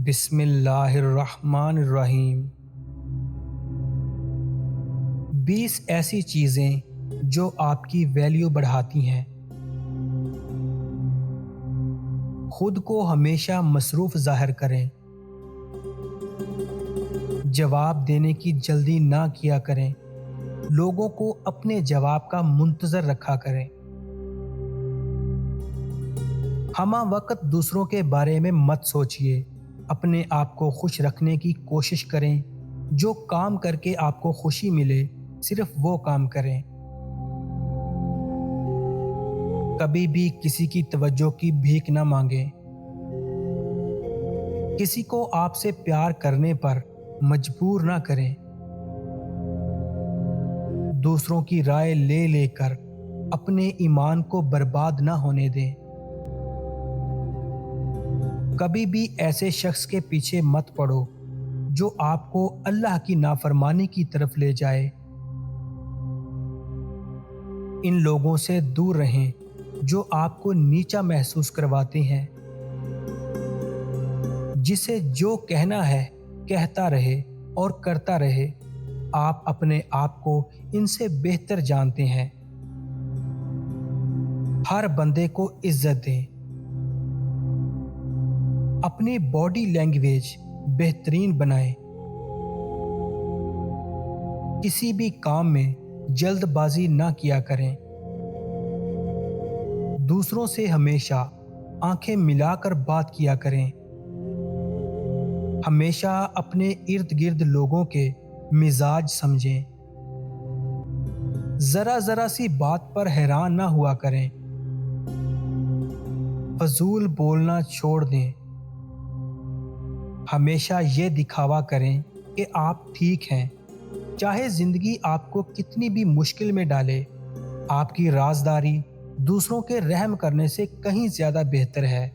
بسم اللہ الرحمن الرحیم۔ 20 ایسی چیزیں جو آپ کی ویلیو بڑھاتی ہیں۔ خود کو ہمیشہ مصروف ظاہر کریں۔ جواب دینے کی جلدی نہ کیا کریں۔ لوگوں کو اپنے جواب کا منتظر رکھا کریں۔ ہمہ وقت دوسروں کے بارے میں مت سوچئے، اپنے آپ کو خوش رکھنے کی کوشش کریں۔ جو کام کر کے آپ کو خوشی ملے صرف وہ کام کریں۔ کبھی بھی کسی کی توجہ کی بھیک نہ مانگیں۔ کسی کو آپ سے پیار کرنے پر مجبور نہ کریں۔ دوسروں کی رائے لے لے کر اپنے ایمان کو برباد نہ ہونے دیں۔ کبھی بھی ایسے شخص کے پیچھے مت پڑو جو آپ کو اللہ کی نافرمانی کی طرف لے جائے۔ ان لوگوں سے دور رہیں جو آپ کو نیچا محسوس کرواتے ہیں۔ جسے جو کہنا ہے کہتا رہے اور کرتا رہے، آپ اپنے آپ کو ان سے بہتر جانتے ہیں۔ ہر بندے کو عزت دیں۔ اپنی باڈی لینگویج بہترین بنائیں۔ کسی بھی کام میں جلد بازی نہ کیا کریں۔ دوسروں سے ہمیشہ آنکھیں ملا کر بات کیا کریں۔ ہمیشہ اپنے ارد گرد لوگوں کے مزاج سمجھیں۔ ذرا سی بات پر حیران نہ ہوا کریں۔ فضول بولنا چھوڑ دیں۔ ہمیشہ یہ دکھاوا کریں کہ آپ ٹھیک ہیں، چاہے زندگی آپ کو کتنی بھی مشکل میں ڈالے۔ آپ کی رازداری دوسروں کے رحم کرنے سے کہیں زیادہ بہتر ہے۔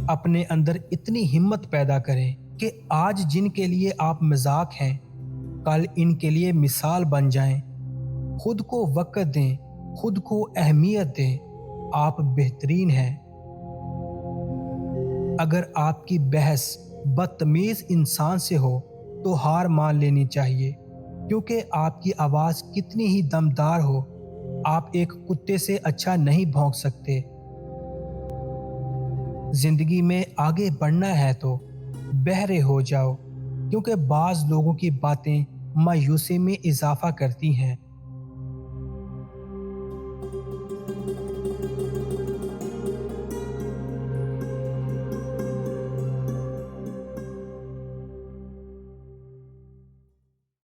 اپنے اندر اتنی ہمت پیدا کریں کہ آج جن کے لیے آپ مذاق ہیں، کل ان کے لیے مثال بن جائیں۔ خود کو وقت دیں، خود کو اہمیت دیں۔ آپ بہترین ہیں۔ اگر آپ کی بحث بدتمیز انسان سے ہو تو ہار مان لینی چاہیے، کیونکہ آپ کی آواز کتنی ہی دمدار ہو، آپ ایک کتے سے اچھا نہیں بھونک سکتے۔ زندگی میں آگے بڑھنا ہے تو بہرے ہو جاؤ، کیونکہ بعض لوگوں کی باتیں مایوسی میں اضافہ کرتی ہیں۔